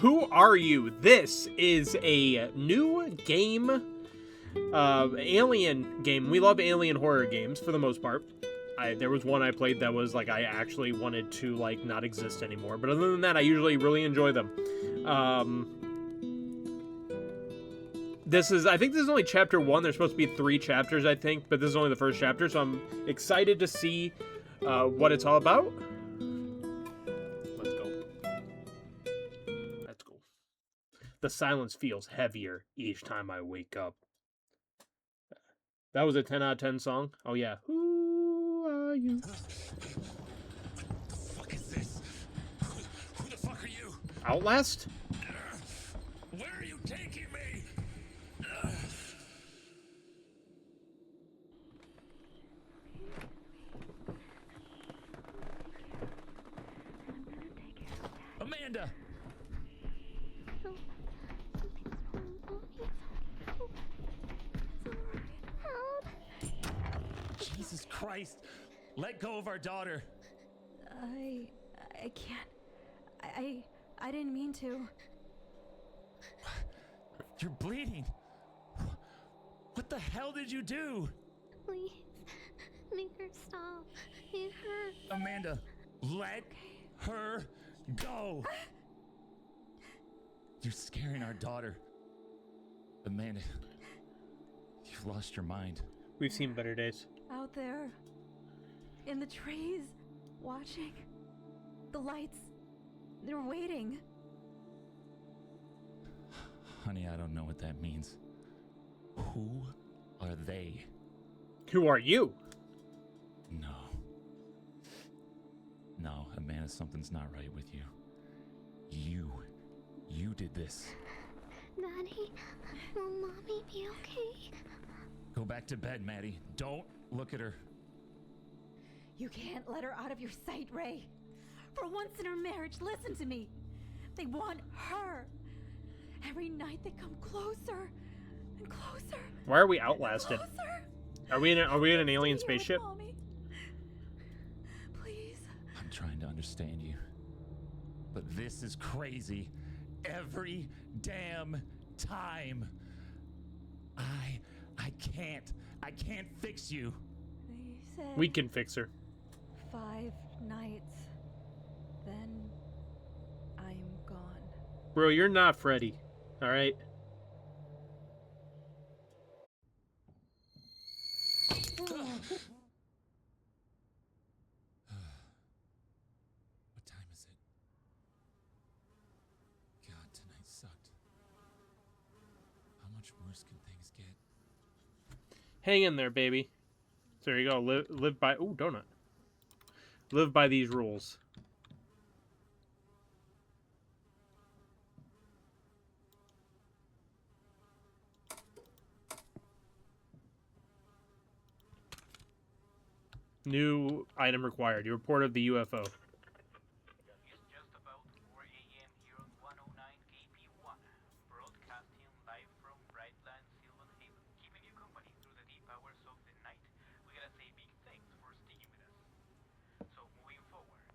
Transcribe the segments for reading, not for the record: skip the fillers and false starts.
Who Are You? This is a new game, alien game. We love alien horror games for the most part. There was one I played that was like I actually wanted to like not exist anymore. But other than that, I usually really enjoy them. I think this is only chapter 1. There's supposed to be 3 chapters, I think, but this is only the first chapter, so I'm excited to see what it's all about. Let's go. Let's go. The silence feels heavier each time I wake up. That was a 10 out of 10 song. Oh, yeah. Who are you? What the fuck is this? Who the fuck are you? Outlast? Where are you taking me? Amanda! Jesus Christ! Let go of our daughter! I can't. I didn't mean to. You're bleeding! What the hell did you do? Please, make her stop. It hurts. Amanda, let her go! You're scaring our daughter. Amanda, you've lost your mind. We've seen better days. Out there, in the trees, watching. The lights, they're waiting. Honey, I don't know what that means. Who are they? Who are you? No, Amanda, something's not right with you. You did this. Daddy, will Mommy be okay? Go back to bed, Maddie. Don't look at her. You can't let her out of your sight, Ray. For once in her marriage, listen to me. They want her. Every night they come closer and closer. Why are we outlasted? Closer. Are we in an alien Stay here spaceship? with Mommy. Please. I'm trying to understand you. But this is crazy. Every damn time. I can't fix you. They said We can fix her. 5 nights. Then I'm gone. Bro, you're not Freddy. Alright? What time is it? God, tonight sucked. How much worse can things get? Hang in there, baby. There you go. Live by... Ooh, donut. Live by these rules. New item required. You reported the UFO. It's just about 4 a.m. here on 109 KP1, broadcasting live from Brightland, Sylvan Haven, keeping you company through the deep hours of the night. We gotta say big thanks for sticking with us. So moving forward,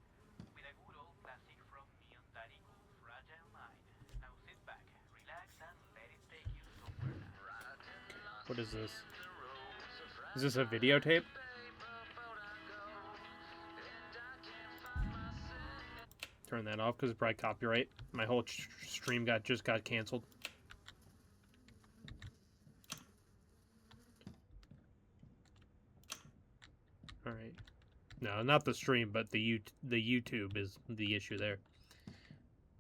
with a good old classic from me and Daddy called Fragile Mind. Now sit back, relax, and let it take you somewhere nice. What is this? Is this a videotape? Turn that off because it's probably copyright. My whole stream just got canceled. All right. No, not the stream, but the YouTube is the issue there.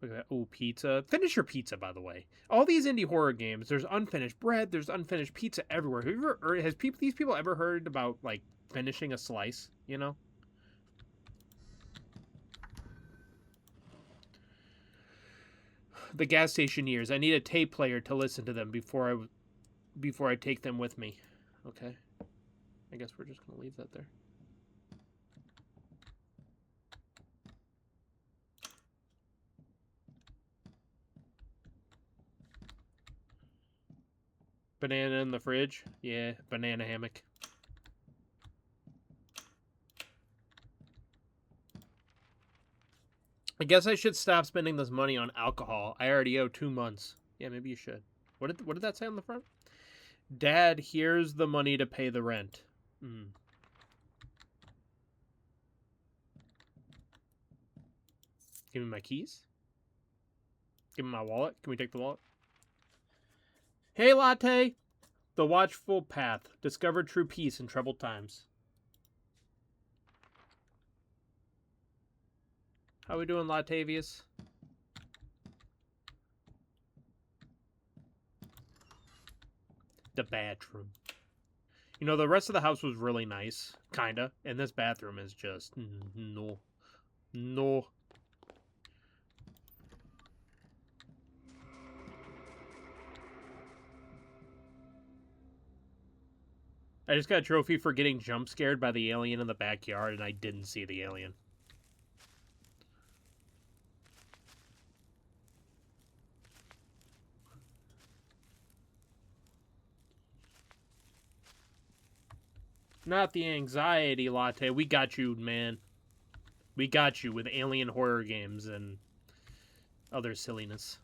Look at that. Oh, pizza. Finish your pizza, by the way. All these indie horror games, there's unfinished bread, there's unfinished pizza everywhere. Have you ever, these people ever heard about like finishing a slice? You know. The gas station years. I need a tape player to listen to them before I take them with me. Okay. I guess we're just gonna leave that there. Banana in the fridge. Yeah, banana hammock. guess I should stop spending this money on alcohol. I already owe 2 months. Yeah, maybe you should. What did that say on the front? Dad, here's the money to pay the rent. Give me my keys. Give me my wallet. Can we take the wallet? Hey, Latte! The Watchful Path. Discover true peace in troubled times. How we doing, Latavius? The bathroom. You know, the rest of the house was really nice. Kinda. And this bathroom is just... No. No. I just got a trophy for getting jump scared by the alien in the backyard, and I didn't see the alien. Not the anxiety, Latte. We got you, man. We got you with alien horror games and other silliness.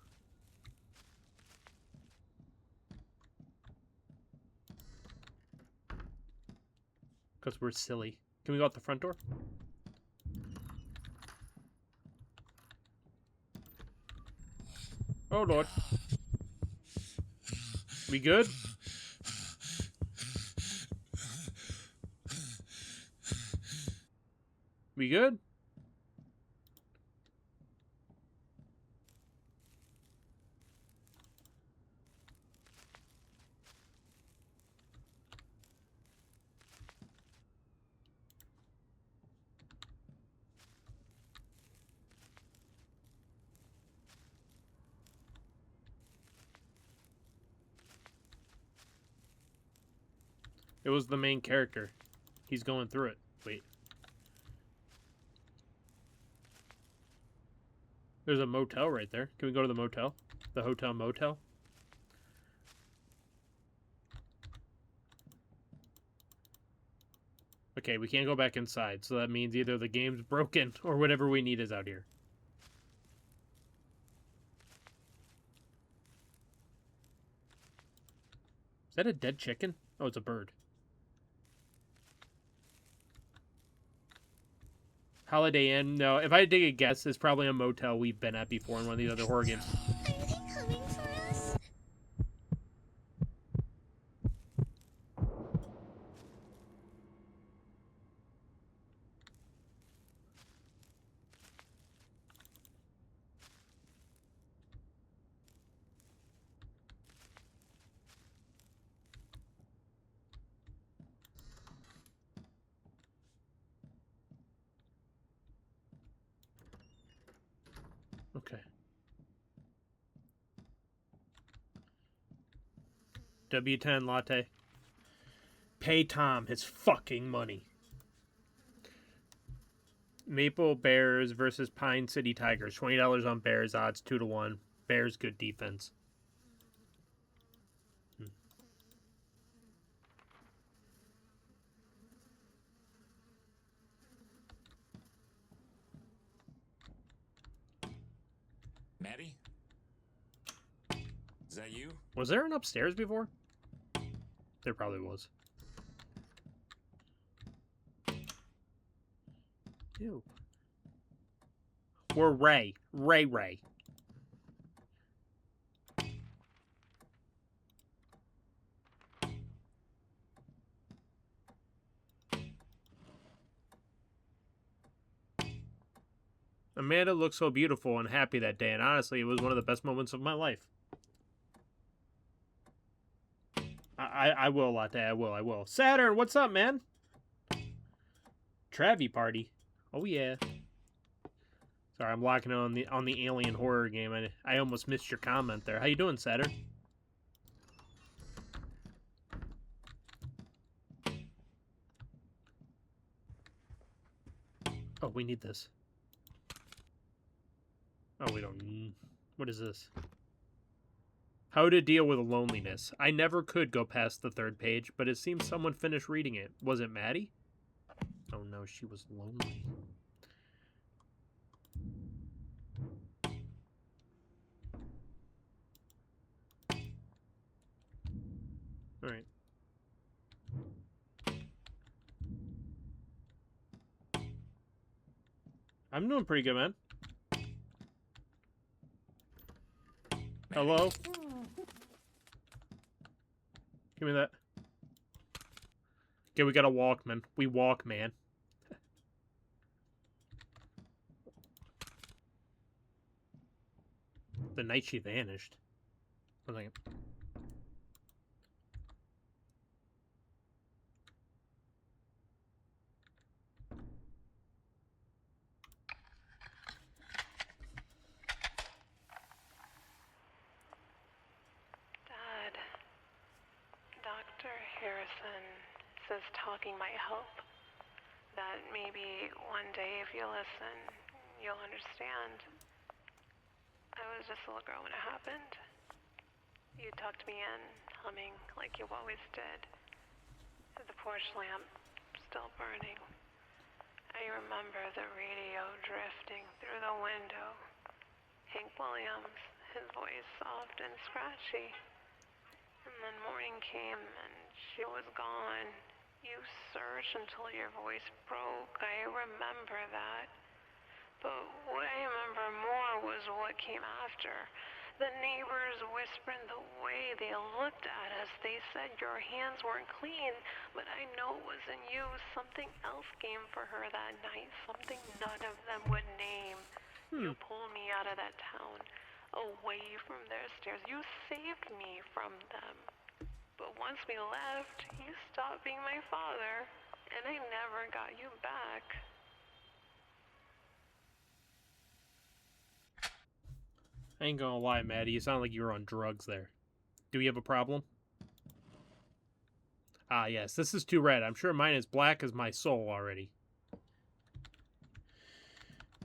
Because we're silly. Can we go out the front door? Oh, Lord. We good? We good? It was the main character. He's going through it. Wait. There's a motel right there. Can we go to the motel? The hotel motel? Okay, we can't go back inside, so that means either the game's broken or whatever we need is out here. Is that a dead chicken? Oh, it's a bird. Holiday Inn? No, if I had to take a guess, it's probably a motel we've been at before in one of these other horror games. Are they coming for us? Okay. W10 Latte. Pay Tom his fucking money. Maple Bears versus Pine City Tigers. $20 on Bears, odds 2-1. Bears good defense. Maddie? Is that you? Was there an upstairs before? There probably was. Ew. We're Ray. Ray. Amanda looked so beautiful and happy that day, and honestly, it was one of the best moments of my life. I will, Latte. I will. Saturn, what's up, man? Travie party. Oh yeah. Sorry, I'm locking on the alien horror game. I almost missed your comment there. How you doing, Saturn? Oh, we need this. Oh, we don't. What is this? How to deal with loneliness. I never could go past the 3rd page, but it seems someone finished reading it. Was it Maddie? Oh no, she was lonely. I'm doing pretty good, man. Hello? Give me that. Okay, we got a Walkman. We walk, man. The night she vanished. 1 second. Dad, Dr. Harrison says talking might help. That maybe one day if you listen, you'll understand. I was just a little girl when it happened. You tucked me in, humming like you always did. The porch lamp still burning. I remember the radio drifting through the window. Hank Williams, his voice soft and scratchy. And then morning came and she was gone. You searched until your voice broke. I remember that. But what I remember more was what came after. The neighbors whispering the way they looked at us. They said your hands weren't clean, but I know it wasn't you. Something else came for her that night. Something none of them would name. You pulled me out of that town, away from their stairs. You saved me from them. But once we left, you stopped being my father, and I never got you back. I ain't gonna lie, Maddie. You sound like you were on drugs there. Do we have a problem? Ah, yes. This is too red. I'm sure mine is black as my soul already.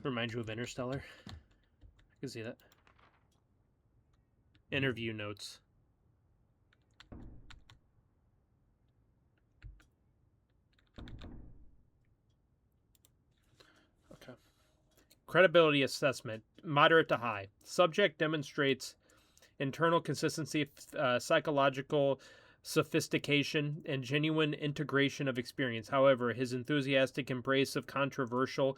Reminds you of Interstellar. I can see that. Interview notes. Okay. Credibility assessment. Moderate to high. Subject demonstrates internal consistency, psychological sophistication, and genuine integration of experience. However, his enthusiastic embrace of controversial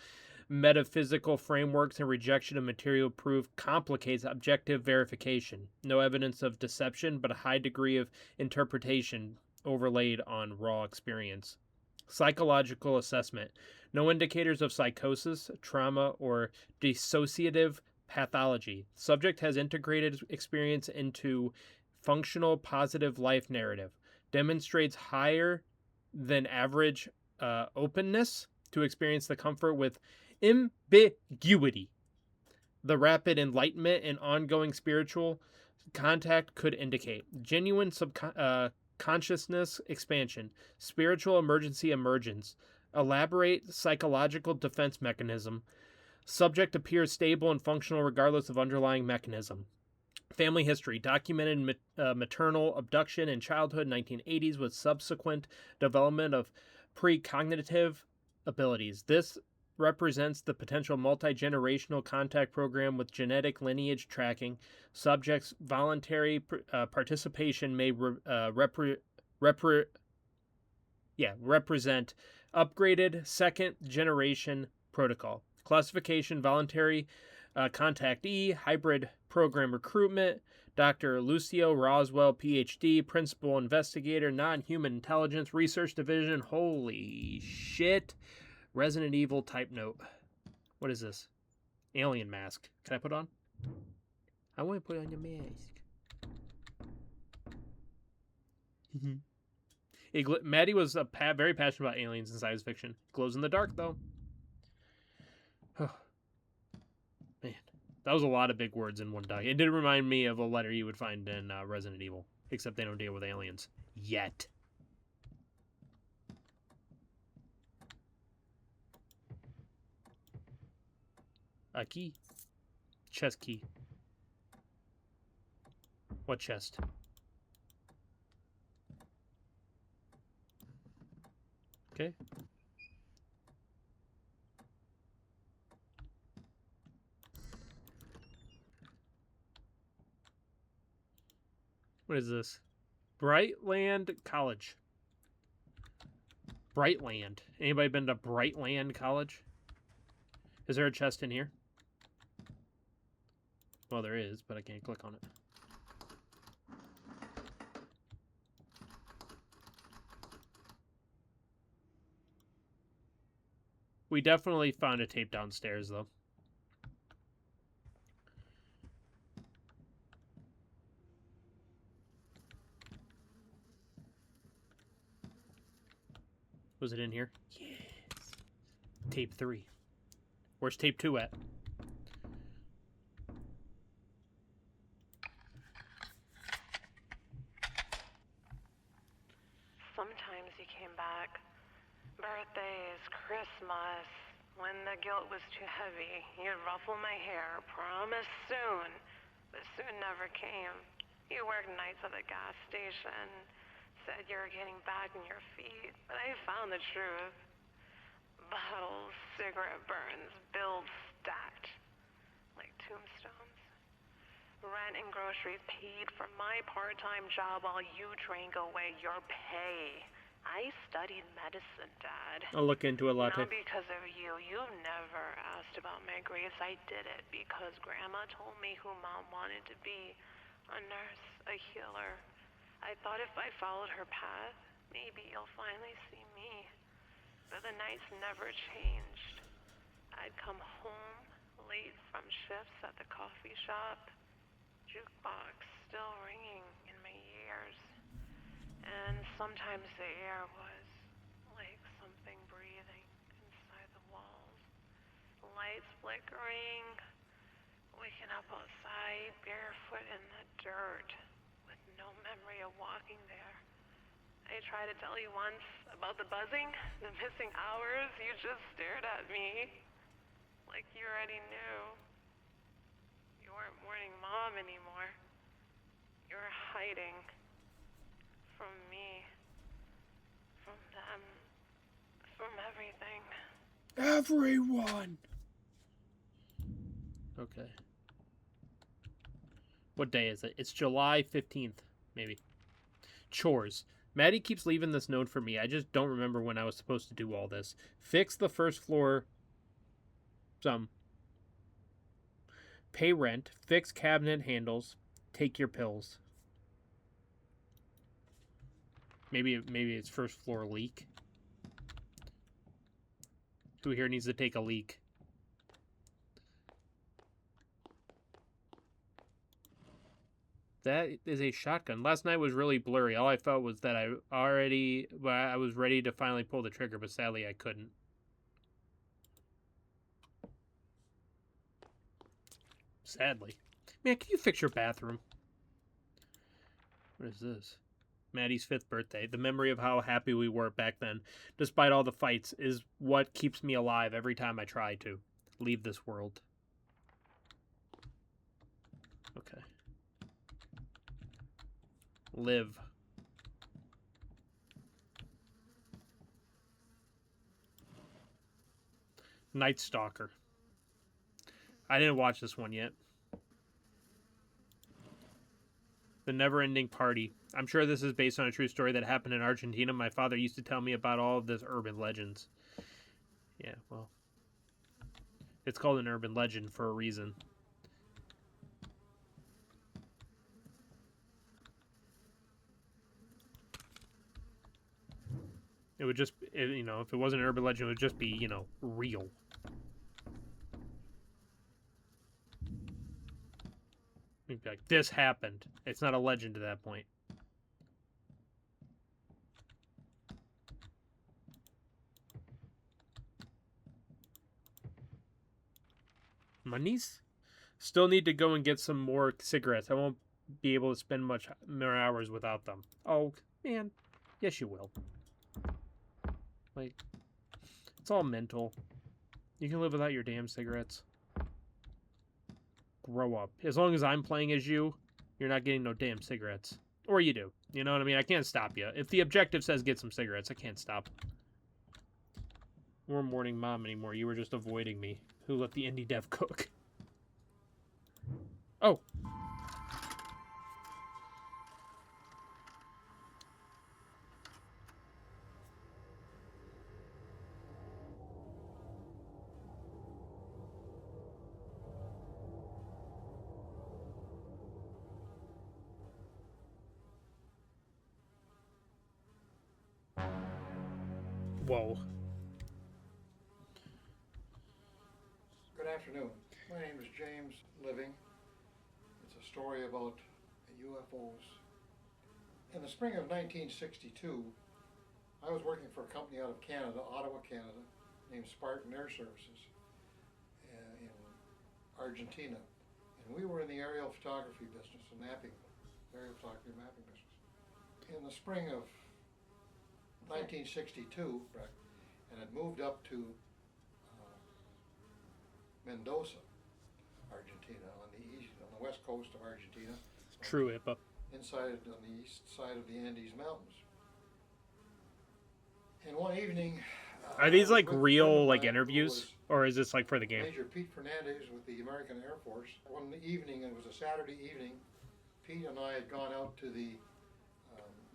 metaphysical frameworks and rejection of material proof complicates objective verification. No evidence of deception, but a high degree of interpretation overlaid on raw experience. Psychological assessment. No indicators of psychosis, trauma, or dissociative pathology. Subject has integrated experience into functional positive life narrative. Demonstrates higher than average openness to experience the comfort with ambiguity. The rapid enlightenment and ongoing spiritual contact could indicate genuine consciousness expansion, spiritual emergency emergence, elaborate psychological defense mechanism. Subject appears stable and functional regardless of underlying mechanism. Family history. Documented maternal abduction in childhood 1980s with subsequent development of precognitive abilities. This represents the potential multi-generational contact program with genetic lineage tracking. Subjects' voluntary participation may represent upgraded second-generation protocol. Classification: voluntary contactee, hybrid program recruitment. Dr. Lucio Roswell, PhD, principal investigator, non-human intelligence research division. Holy shit. Resident Evil type note. What is this? Alien mask. Can I put on? I want to put on your mask. Maddie was very passionate about aliens and science fiction. Glows in the dark, though. Man, that was a lot of big words in one doc. It did remind me of a letter you would find in Resident Evil, except they don't deal with aliens. Yet. A key. Chest key. What chest? Okay. What is this? Brightland College. Brightland. Anybody been to Brightland College? Is there a chest in here? Well, there is, but I can't click on it. We definitely found a tape downstairs, though. Was it in here? Yes. Tape 3. Where's tape 2 at? Sometimes you came back. Birthdays, Christmas. When the guilt was too heavy, you'd ruffle my hair, promise soon. But soon never came. You worked nights at the gas station. Said you were getting back on your feet. But I found the truth. Bottles, cigarette burns, bills stacked. Like tombstones. Rent and groceries paid for my part-time job while you drank away your pay. I studied medicine, Dad. I'll look into a latte. Not because of you. You never asked about my grades. I did it because Grandma told me who Mom wanted to be. A nurse, a healer. I thought if I followed her path, maybe you'll finally see me. But the nights never changed. I'd come home late from shifts at the coffee shop. Jukebox still ringing in my ears. And sometimes the air was like something breathing inside the walls. Lights flickering. Waking up outside, barefoot in the dirt, with no memory of walking there. I tried to tell you once about the buzzing, the missing hours. You just stared at me like you already knew. You weren't mourning Mom anymore. You were hiding from me, from them, from everything. Everyone! Okay. What day is it? It's July 15th, maybe. Chores. Maddie keeps leaving this note for me. I just don't remember when I was supposed to do all this. Fix the first floor. Pay rent. Fix cabinet handles. Take your pills. Maybe it's first floor leak. Who here needs to take a leak? That is a shotgun. Last night was really blurry. All I felt was that I was ready to finally pull the trigger, but sadly I couldn't. Sadly. Man, can you fix your bathroom? What is this? Maddie's 5th birthday. The memory of how happy we were back then, despite all the fights, is what keeps me alive every time I try to leave this world. Okay. Live. Night Stalker. I didn't watch this one yet. The Never-Ending Party. I'm sure this is based on a true story that happened in Argentina. My father used to tell me about all of this urban legends. Yeah, well. It's called an urban legend for a reason. It would just, you know, if it wasn't an urban legend, it would just be, you know, real. It'd be like, this happened. It's not a legend at that point. Monies? Still need to go and get some more cigarettes. I won't be able to spend much more hours without them. Oh, man. Yes, you will. Like, it's all mental. You can live without your damn cigarettes. Grow up. As long as I'm playing as you, you're not getting no damn cigarettes. Or you do. You know what I mean? I can't stop you. If the objective says get some cigarettes, I can't stop. You weren't mourning Mom anymore. You were just avoiding me. Who let the indie dev cook? Oh. Whoa. Good afternoon. My name is James Living. It's a story about UFOs. In the spring of 1962, I was working for a company out of Canada, Ottawa, Canada, named Spartan Air Services in Argentina. And we were in the aerial photography business, aerial photography mapping business. In the spring of 1962, and had moved up to Mendoza, Argentina, on the west coast of Argentina. True HIPAA. Inside on the east side of the Andes Mountains. And one evening, Are these like with a friend real of like mine who interviews, was or is this like for the game? Major Pete Fernandez with the American Air Force. One evening, it was a Saturday evening, Pete and I had gone out to the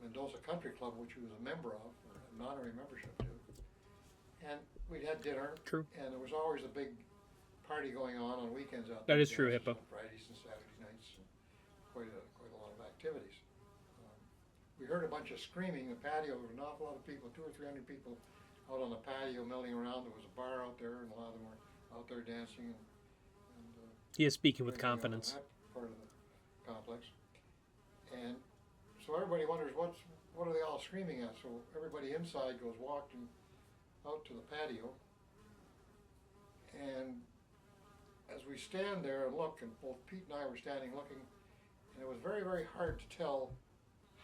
Mendoza Country Club, which he was a member of, or an honorary membership to. And we'd had dinner. True. And there was always a big party going on weekends out That there. is true, Dances HIPAA. on Fridays and Saturday nights. And quite a lot of activities. We heard a bunch of screaming in the patio. There was an awful lot of people, 200 or 300 people out on the patio milling around. There was a bar out there, and a lot of them were out there dancing. And He is speaking with everything on confidence. that part of the complex. And so everybody wonders what are they all screaming at? So everybody inside goes walking out to the patio. And as we stand there and look, and both Pete and I were standing looking, and it was very, very hard to tell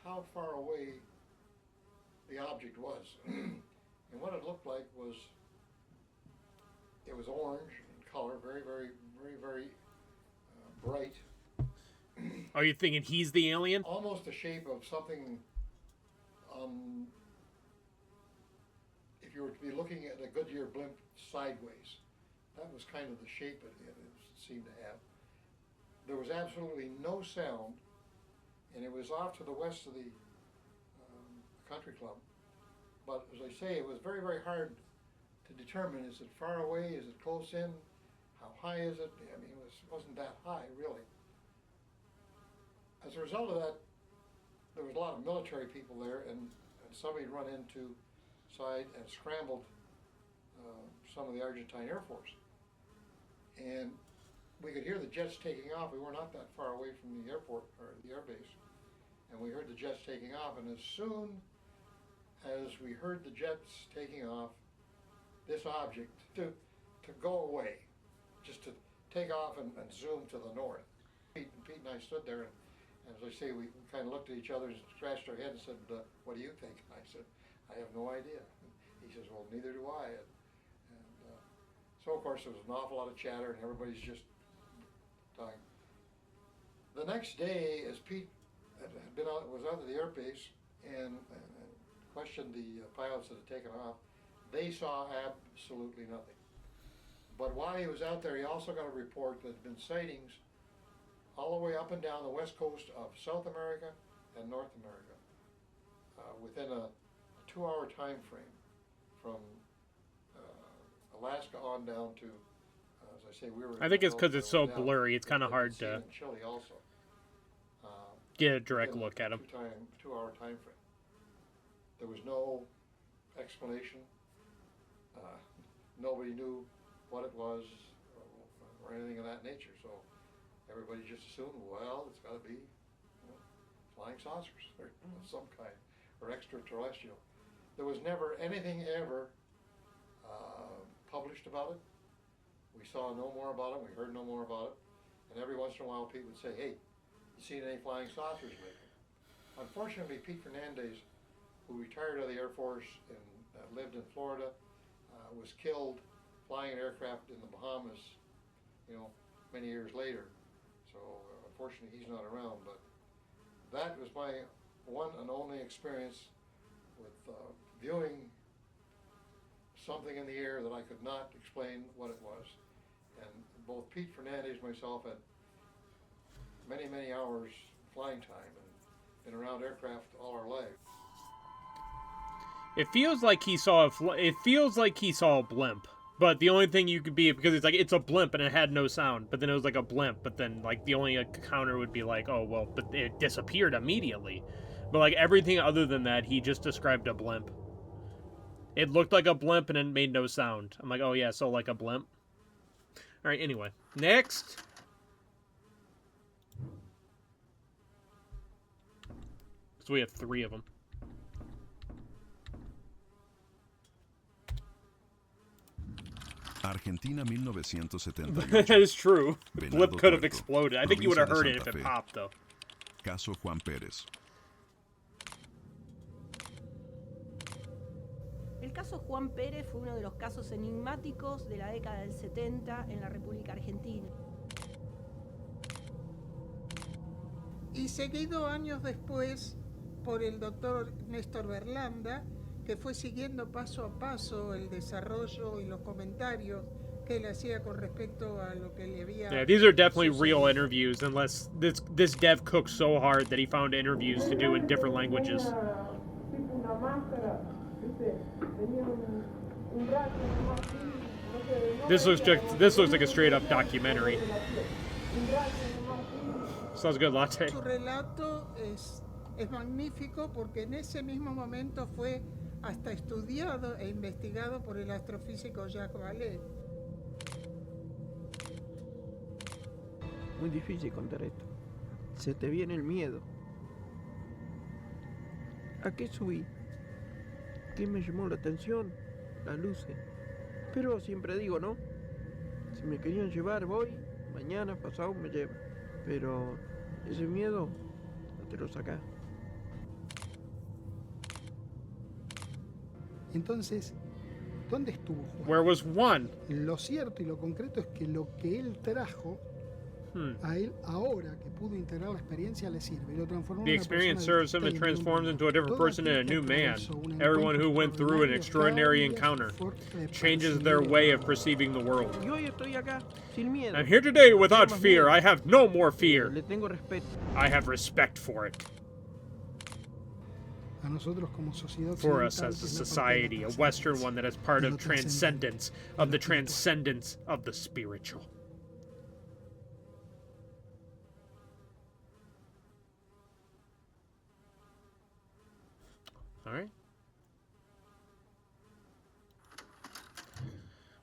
how far away the object was. And what it looked like was, it was orange in color, very, very, very, very bright. Are you thinking he's the alien? Almost the shape of something, if you were to be looking at a Goodyear blimp sideways. That was kind of the shape it seemed to have. There was absolutely no sound, and it was off to the west of the country club. But as I say, it was very, very hard to determine, is it far away, is it close in, how high is it? I mean, it wasn't that high, really. As a result of that, there was a lot of military people there, and somebody had run inside and scrambled some of the Argentine Air Force. And we could hear the jets taking off. We were not that far away from the airport, or the air base. And we heard the jets taking off, and as soon as we heard the jets taking off, this object to go away, just to take off and zoom to the north. Pete and I stood there, and as I say, we kind of looked at each other and scratched our heads and said, what do you think? And I said, I have no idea. And he says, well, neither do I. So, of course, there was an awful lot of chatter, and everybody's just talking. The next day, as Pete was out of the air base and questioned the pilots that had taken off, they saw absolutely nothing. But while he was out there, he also got a report that there had been sightings all the way up and down the west coast of South America and North America within a 2-hour time frame from Alaska on down to, as I say, we were. I think it's because it's so blurry. It's kind of hard to in Chile also. get a direct look at him. 2-hour time frame. There was no explanation. Nobody knew what it was or anything of that nature. So everybody just assumed, well, it's got to be flying saucers or of some kind, or extraterrestrial. There was never anything ever published about it. We saw no more about it. We heard no more about it. And every once in a while, Pete would say, "Hey, you seen any flying saucers lately?" Unfortunately, Pete Fernandez, who retired out of the Air Force and lived in Florida, was killed flying an aircraft in the Bahamas, many years later. So unfortunately, he's not around. But that was my one and only experience with viewing something in the air that I could not explain what it was. And both Pete Fernandez and myself had many, many hours flying time and been around aircraft all our life. It feels like he saw a blimp. But the only thing you could be, because it's a blimp and it had no sound, but then it was like a blimp, but then like the only counter would be like, oh well, but it disappeared immediately. But like everything other than that, he just described a blimp. It looked like a blimp and it made no sound. I'm like, oh yeah, so like a blimp. All right, anyway. Next. So we have 3 of them. Argentina 1978. That is true. The Venado blip could have Tuerto, exploded. I think you would have provincia de heard it if Santa it Fe. popped, though. Caso Juan Pérez. El caso Juan Pérez fue uno de los casos enigmáticos de la década del 70 en la República Argentina. Y seguido años después por el doctor Néstor Berlanda, que fue siguiendo paso a paso el desarrollo y los comentarios que él hacía con respecto a lo que le había... Yeah, these are definitely real interviews, unless this dev cooked so hard that he found interviews to do in different languages. This looks like a straight up documentary. Sounds good, latte. Su relato es magnífico porque en ese mismo momento fue hasta estudiado e investigado por el astrofísico Jacques Vallée. Muy difícil contar esto. Se te viene el miedo. ¿A qué subí? ¿Qué me llamó la atención? Las luces. Pero siempre digo, ¿no? Si me querían llevar, voy. Mañana, pasado, me llevan. Pero ese miedo no te lo sacás. Entonces, ¿dónde estuvo Juan? Where was one? Lo cierto y lo concreto es que lo que él trajo a él ahora que pudo integrar la experiencia le sirve y lo transformó The en una persona experience serves him and distinta y transforms única. into a different Todo person and a aquel que new man. atravesó un Everyone who encuentro went through an extraordinary extraordinario encounter cada changes día their esfuerzo way of perceiving the world. Y hoy estoy acá, sin miedo. I'm here today without fear. I have no more fear. Le tengo respeto. I have respect for it. a nosotros como sociedad For us occidental, as a que es la parte de la society, a Western one that is part de of lo transcendence, of the transcendence of the spiritual. All right.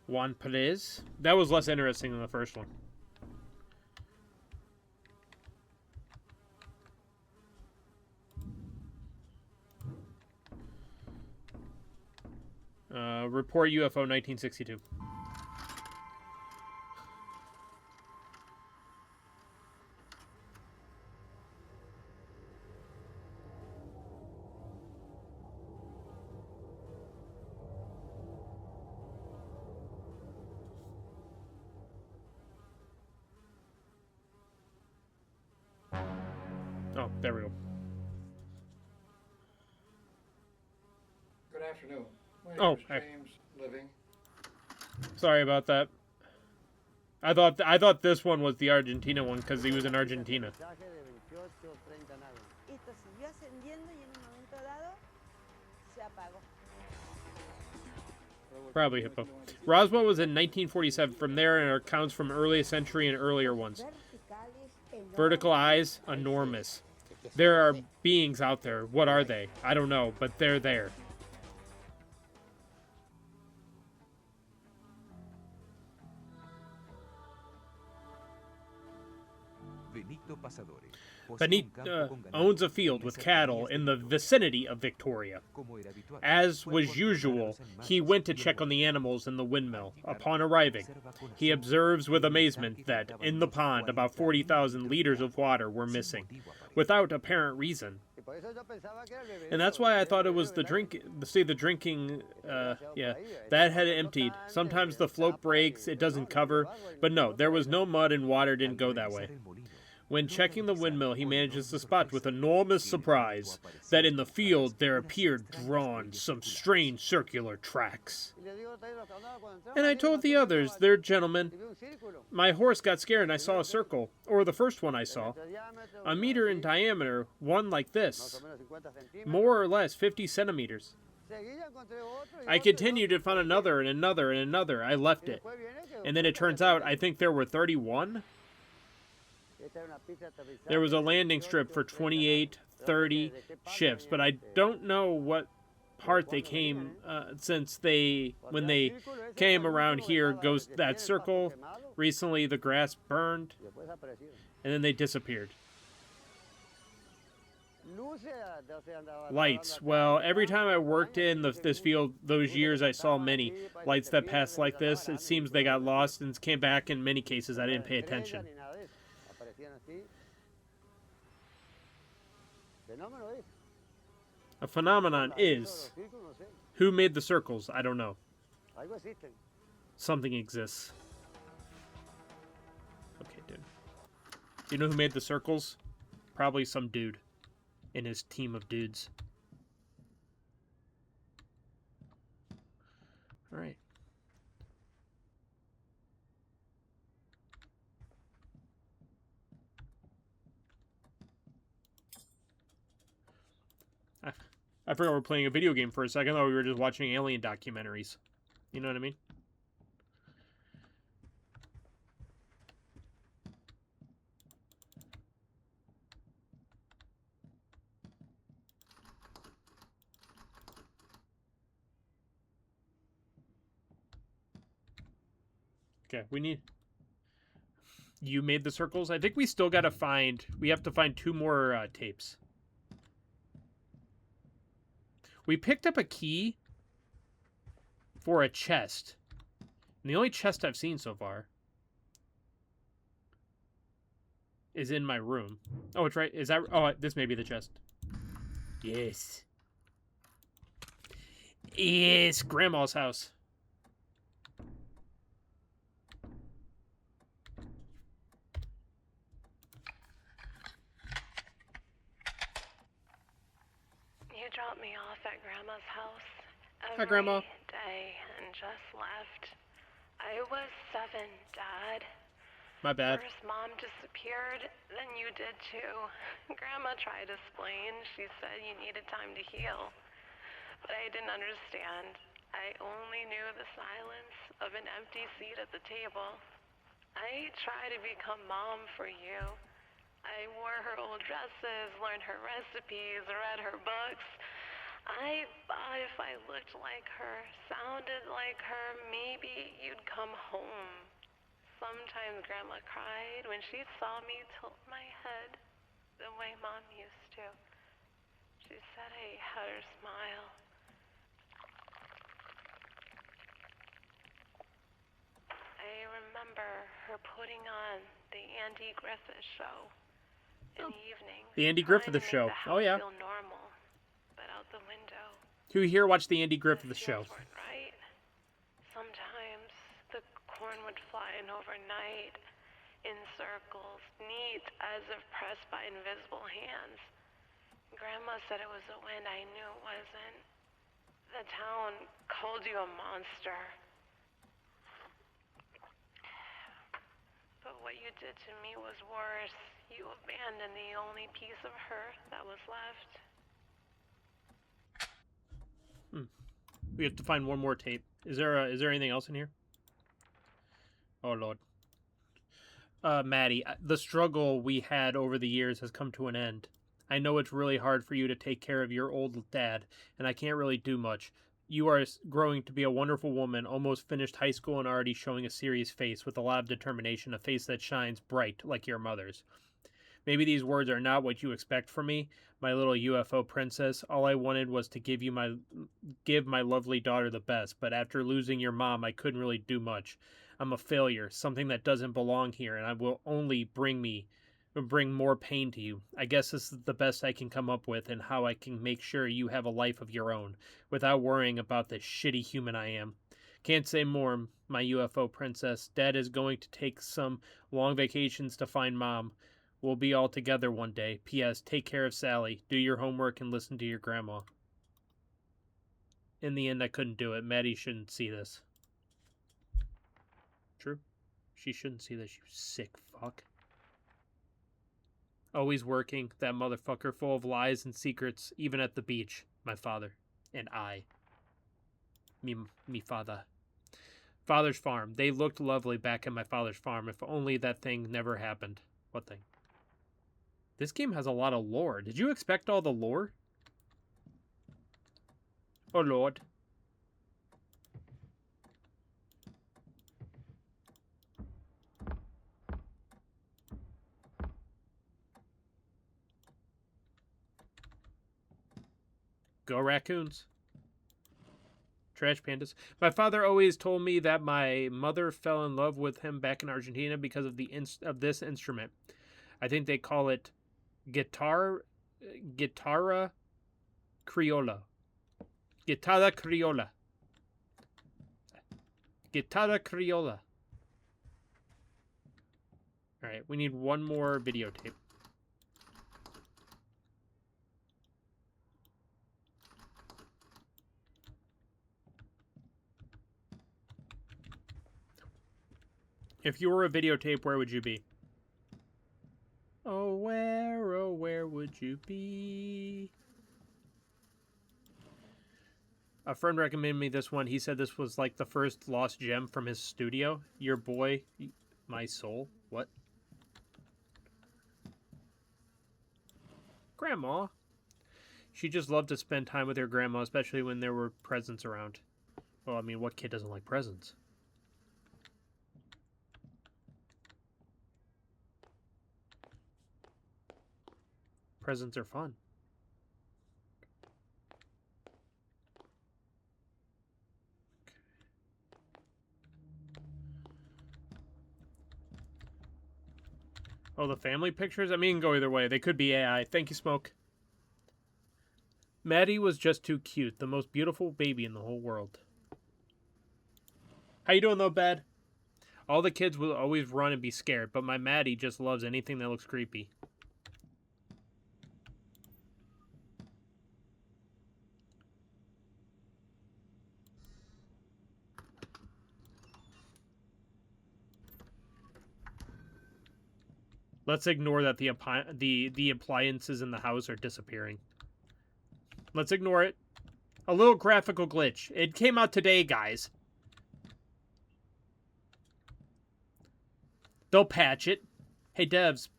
Juan Perez. That was less interesting than the first one. Report UFO 1962. Oh, there we go. Good afternoon. My name Oh, is hi. James Living. Sorry about that. I thought this one was the Argentina one because he was in Argentina. Probably Hippo. Roswell was in 1947. From there, it accounts from early century and earlier ones. Vertical eyes, enormous. There are beings out there. What are they? I don't know, but they're there. Benito owns a field with cattle in the vicinity of Victoria. As was usual, he went to check on the animals in the windmill. Upon arriving, he observes with amazement that, in the pond, about 40,000 liters of water were missing, without apparent reason. And that's why I thought it was the drinking, yeah, that had emptied. Sometimes the float breaks, it doesn't cover, but no, there was no mud and water didn't go that way. When checking the windmill, he manages to spot with enormous surprise that in the field there appeared drawn some strange circular tracks. And I told the others, they're gentlemen. My horse got scared and I saw a circle, or the first one I saw. A meter in diameter, one like this. More or less 50 centimeters. I continued and found another and another and another. I left it. And then it turns out I think there were 31. There was a landing strip for 28, 30 ships, but I don't know what part they came, when they came around here, goes that circle. Recently, the grass burned, and then they disappeared. Lights. Well, every time I worked in this field those years, I saw many lights that passed like this. It seems they got lost and came back. In many cases, I didn't pay attention. A phenomenon is... Who made the circles? I don't know. Something exists. Okay, dude. Do you know who made the circles? Probably some dude in his team of dudes. All right. I forgot we're playing a video game for a second. I thought we were just watching alien documentaries. You know what I mean? Okay, we need... You made the circles? I think we still gotta find... We have to find 2 more tapes. We picked up a key for a chest. And the only chest I've seen so far is in my room. Oh, it's right. Is that... Oh, this may be the chest. Yes. Yes, Grandma's house. You dropped me off at Grandma's house Hi, Grandma. day and just left. I was 7, Dad. My bad. First Mom disappeared, then you did too. Grandma tried to explain. She said you needed time to heal. But I didn't understand. I only knew the silence of an empty seat at the table. I tried to become Mom for you. I wore her old dresses, learned her recipes, read her books. I thought if I looked like her, sounded like her, maybe you'd come home. Sometimes Grandma cried when she saw me tilt my head the way Mom used to. She said I had her smile. I remember her putting on the Andy Griffith show in the evening. The Andy Griffith Show. Oh, yeah. Feel normal, but out the window. Who here watched the Andy Griffith Show? Right? Sometimes the corn would fly in overnight in circles, neat as if pressed by invisible hands. Grandma said it was the wind. I knew it wasn't. The town called you a monster. But what you did to me was worse. You abandoned the only piece of her that was left. We have to find one more tape. Is there anything else in here? Oh, Lord. Maddie, the struggle we had over the years has come to an end. I know it's really hard for you to take care of your old dad, and I can't really do much. You are growing to be a wonderful woman, almost finished high school and already showing a serious face with a lot of determination, a face that shines bright like your mother's. Maybe these words are not what you expect from me, my little UFO princess. All I wanted was to give my lovely daughter the best, but after losing your mom, I couldn't really do much. I'm a failure, something that doesn't belong here, and I will only bring more pain to you. I guess this is the best I can come up with and how I can make sure you have a life of your own, without worrying about the shitty human I am. Can't say more, my UFO princess. Dad is going to take some long vacations to find Mom. We'll be all together one day. P.S. Take care of Sally. Do your homework and listen to your grandma. In the end, I couldn't do it. Maddie shouldn't see this. True. She shouldn't see this, you sick fuck. Always working. That motherfucker full of lies and secrets, even at the beach. My father. And I. Me father. Father's farm. They looked lovely back at my father's farm. If only that thing never happened. What thing? This game has a lot of lore. Did you expect all the lore? Oh, Lord. Go Raccoons. Trash pandas. My father always told me that my mother fell in love with him back in Argentina because of this instrument. I think they call it guitarra criolla. Guitarra criolla. Guitarra criolla. All right, we need one more videotape. If you were a videotape, where would you be? Oh, where would you be? A friend recommended me this one. He said this was like the first lost gem from his studio. Your boy, my soul. What? Grandma. She just loved to spend time with her grandma, especially when there were presents around. Well, I mean, what kid doesn't like presents? Presents are fun. Oh, the family pictures? I mean, go either way. They could be AI. Thank you, Smoke. Maddie was just too cute. The most beautiful baby in the whole world. How you doing, though, Bad? All the kids will always run and be scared, but my Maddie just loves anything that looks creepy. Let's ignore that the appliances in the house are disappearing. Let's ignore it. A little graphical glitch. It came out today, guys. They'll patch it. Hey, devs.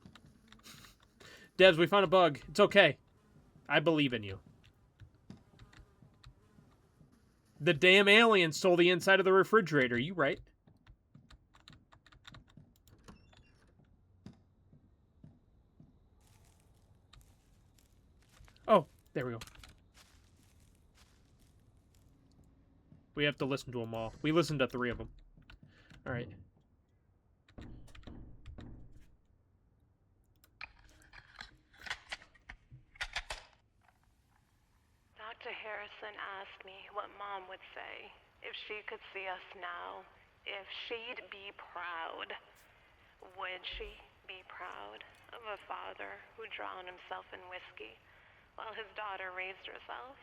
Devs, we found a bug. It's okay. I believe in you. The damn alien stole the inside of the refrigerator. You right. Oh, there we go. We have to listen to them all. We listened to 3 of them. All right. Dr. Harrison asked me what Mom would say if she could see us now, if she'd be proud. Would she be proud of a father who drowned himself in whiskey while his daughter raised herself?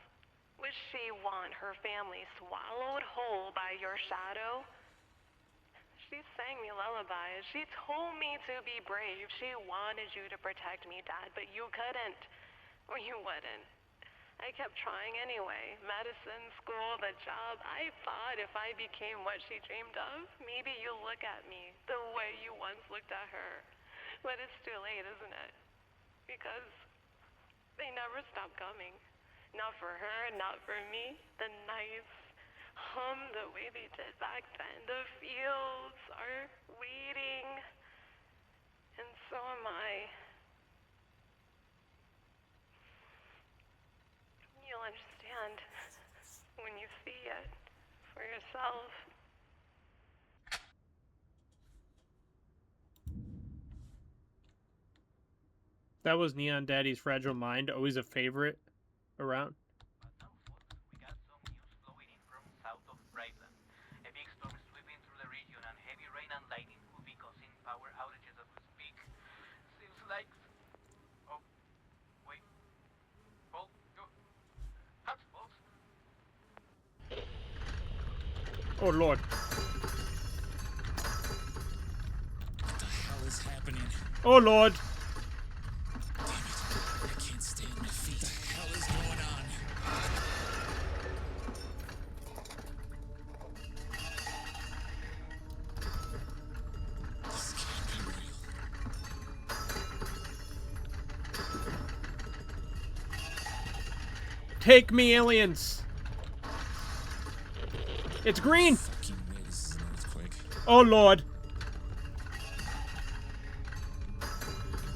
Would she want her family swallowed whole by your shadow? She sang me lullabies. She told me to be brave. She wanted you to protect me, Dad, but you couldn't. Or you wouldn't. I kept trying anyway. Medicine, school, the job. I thought if I became what she dreamed of, maybe you'll look at me the way you once looked at her. But it's too late, isn't it? Because they never stop coming. Not for her, not for me. The nights hum the way they did back then. The fields are waiting. And so am I. You'll understand when you see it for yourself. That was Neon Daddy's Fragile Mind, always a favorite around. But now, folks, we got some news flowing in from south of Brightland. A big storm is sweeping through the region, and heavy rain and lightning could be causing power outages as we speak. Seems like... Oh, wait. Hold. Huts, folks. Oh, Lord. What the hell is happening? Oh, Lord. I can't stay on my feet. What the hell is going on? This can't be real. Take me, aliens. It's green! Fucking way to slow earthquake. Oh, Lord.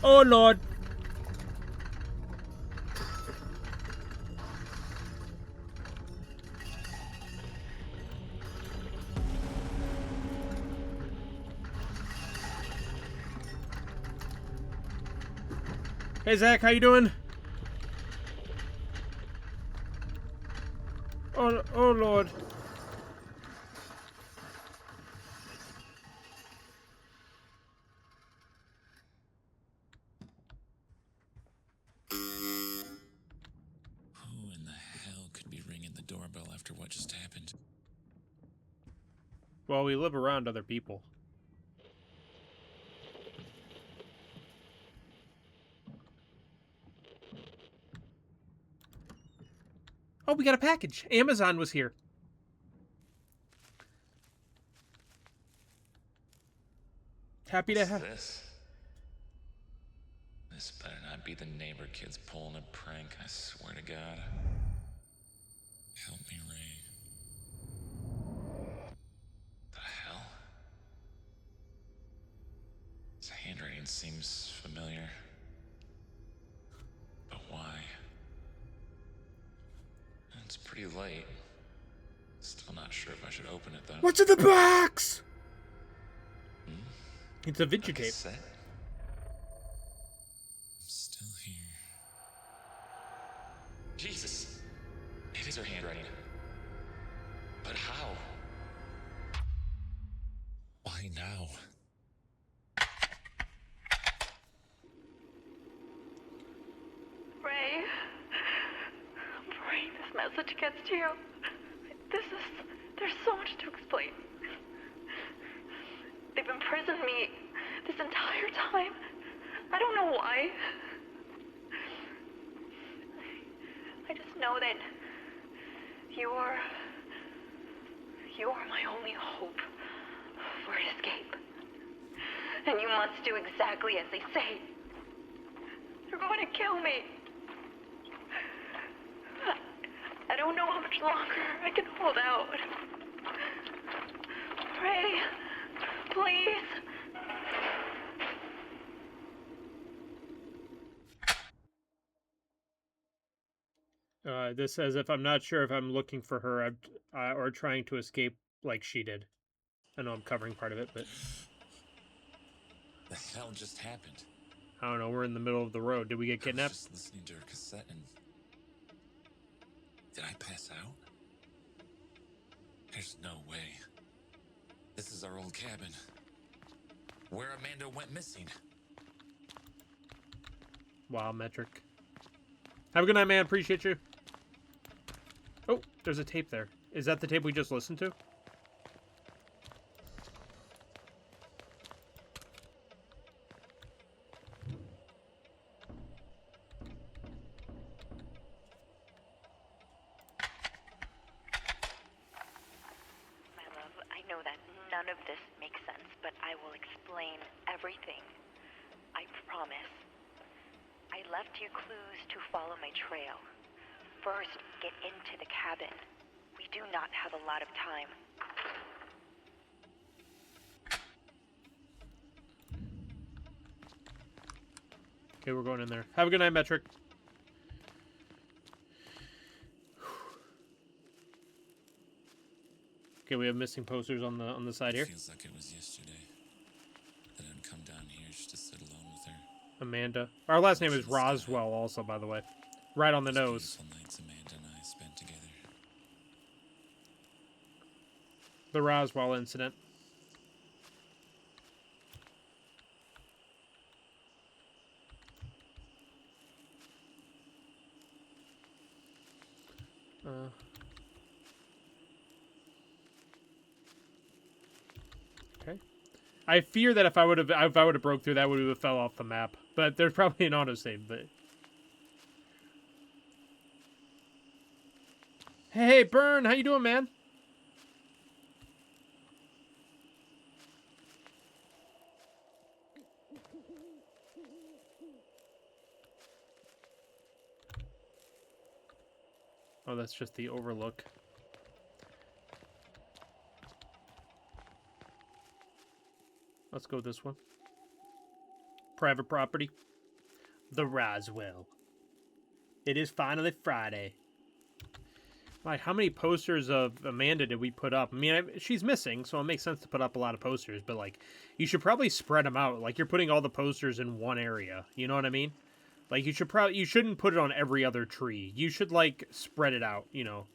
Oh, Lord. Hey, Zach, how you doing? Oh, Lord. Who in the hell could be ringing the doorbell after what just happened? Well, we live around other people. Oh, we got a package. Amazon was here. Happy to have. This? This better not be the neighbor kids pulling a prank, I swear to God. Help me, Ray. The hell? This handwriting seems familiar. But why? It's pretty late. Still not sure if I should open it, though. What's in the box? It's a videotape. Cassette? I'm still here. Jesus! It is her handwriting. But how? Why now? Ray, I'm praying this message gets to you. There's so much to explain. They've imprisoned me this entire time. I don't know why. I just know that you're my only hope for escape. And you must do exactly as they say. They're going to kill me. I don't know how much longer I can hold out. Ray, please. This says, if I'm not sure if I'm looking for her or trying to escape like she did. I know I'm covering part of it, but... The hell just happened? I don't know, we're in the middle of the road. Did we get kidnapped? I was just listening to her cassette and... Did I pass out? There's no way. This is our old cabin. Where Amanda went missing. Wow, Metric. Have a good night, man. Appreciate you. Oh, there's a tape there. Is that the tape we just listened to? My love, I know that none of this makes sense, but I will explain everything. I promise. I left you clues to follow my trail. First, get into the cabin. We do not have a lot of time. Okay, we're going in there. Have a good night, Metric. Okay, we have missing posters on the side here. Feels like it was yesterday that I'd come down here just to sit alone with her. Amanda. Our last name is Roswell also, by the way. Right on the nose. Beautiful nights Amanda and I spent together. The Roswell incident. Okay. I fear that if I would have broke through that, would have fell off the map. But there's probably an autosave. But hey, Burn, how you doing, man? Oh, that's just the overlook. Let's go this one. Private property. The Roswell. It is finally Friday. Like, how many posters of Amanda did we put up? I mean, she's missing, so it makes sense to put up a lot of posters, but, like, you should probably spread them out. Like, you're putting all the posters in one area. You know what I mean? Like, you shouldn't put it on every other tree. You should, like, spread it out, you know?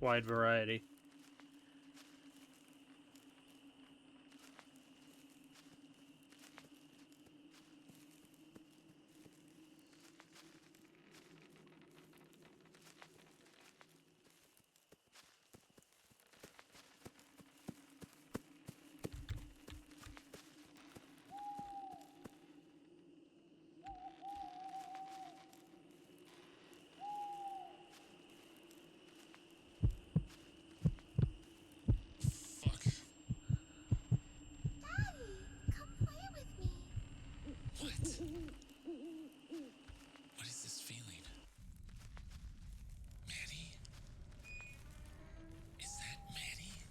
Wide variety. What is this feeling? Maddie? Is that Maddie?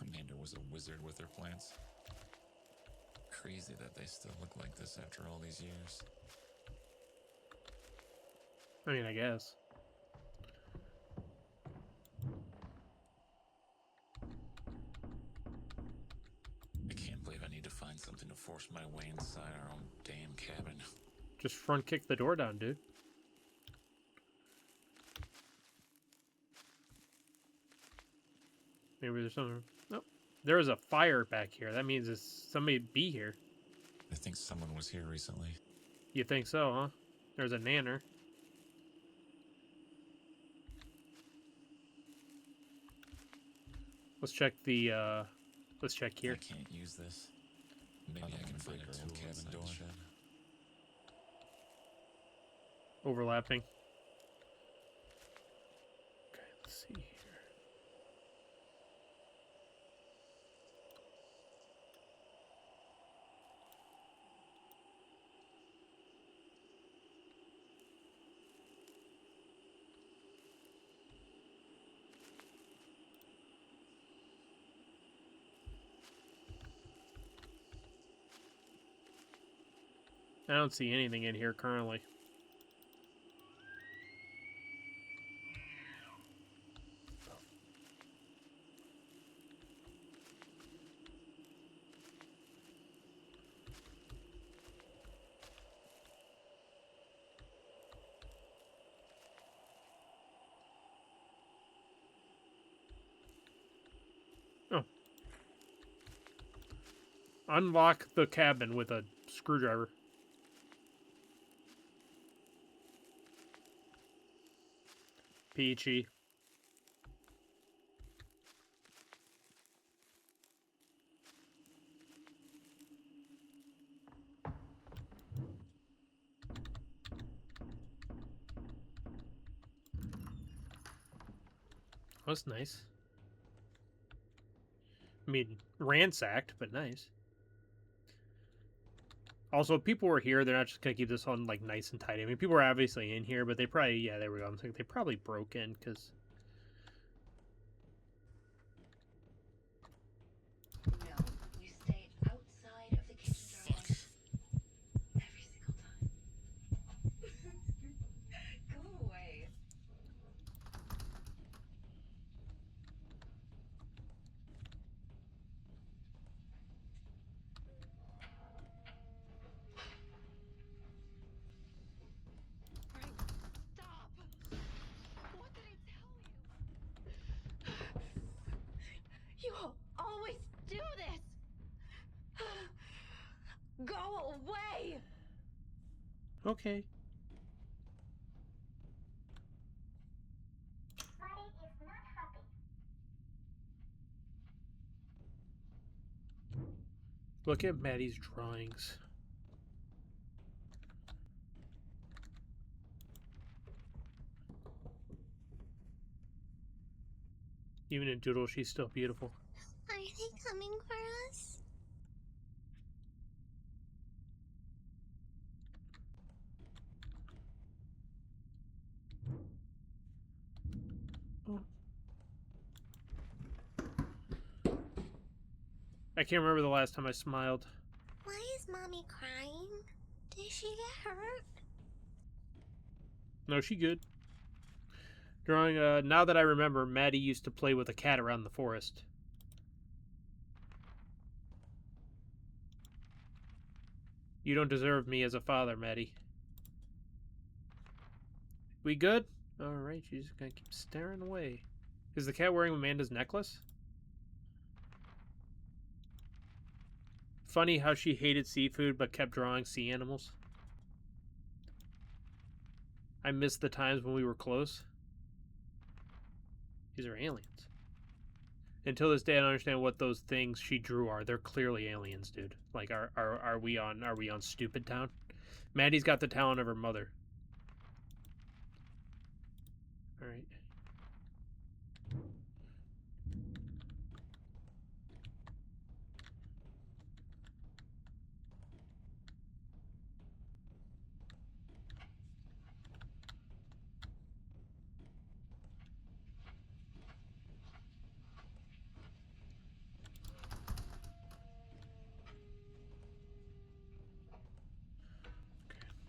Amanda was a wizard with her plants. Crazy that they still look like this after all these years. I mean, I guess. I can't believe I need to find something to force my way inside our own damn cabin. Just front kick the door down, dude. Maybe there's something. Nope. There was a fire back here. That means it's somebody be here. I think someone was here recently. You think so, huh? There's a nanner. Let's check the, let's check here. I can't use this. Maybe I can find a tool cabin door. Overlapping. Okay, let's see here. I don't see anything in here currently. Oh. Unlock the cabin with a screwdriver. Peachy. That's nice. I mean, ransacked, but nice. Also, if people were here, they're not just gonna keep this on like nice and tidy. I mean, people are obviously in here, but they probably, yeah, there we go. I'm thinking they probably broke in because. No, you stay outside of the kitchen door every single time. Go away. Frank, stop! What did I tell you? Go away! Okay. Maddie is not happy. Look at Maddie's drawings. Even in Doodle, she's still beautiful. Are they coming for us? Oh. I can't remember the last time I smiled. Why is Mommy crying? Did she get hurt? No, she good. Drawing, now that I remember, Maddie used to play with a cat around the forest. You don't deserve me as a father, Maddie. We good? Alright, she's just gonna keep staring away. Is the cat wearing Amanda's necklace? Funny how she hated seafood but kept drawing sea animals. I miss the times when we were close. These are aliens. Until this day, I don't understand what those things she drew are. They're clearly aliens, dude. Like, are we on Stupid Town? Maddie's got the talent of her mother. All right.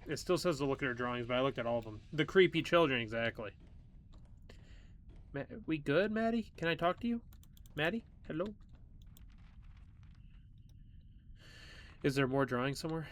It still says to look at her drawings, but I looked at all of them. The creepy children, exactly. We good, Maddie? Can I talk to you? Maddie? Hello? Is there more drawings somewhere?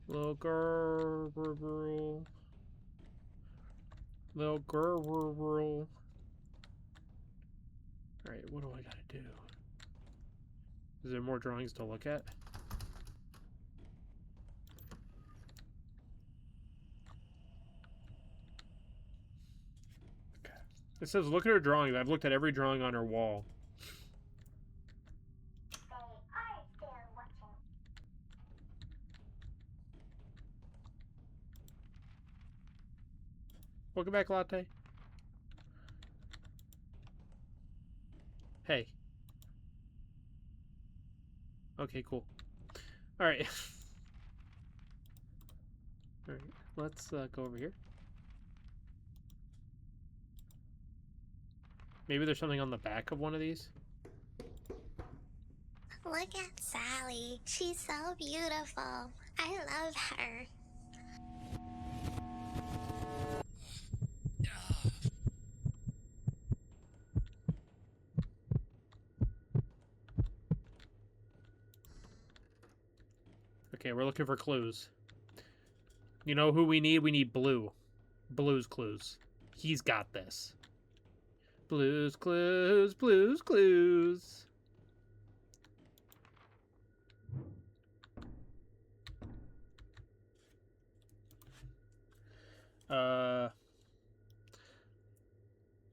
Little girl. Little girl. Alright, what do I gotta do? Is there more drawings to look at? Okay. It says look at her drawings. I've looked at every drawing on her wall. They are still watching. Welcome back, Latte. Hey. Okay, cool. Alright. Alright, let's go over here. Maybe there's something on the back of one of these. Look at Sally. She's so beautiful. I love her. Okay, we're looking for clues. You know who we need? We need Blue. Blue's Clues. He's got this. Blue's Clues, Blue's Clues.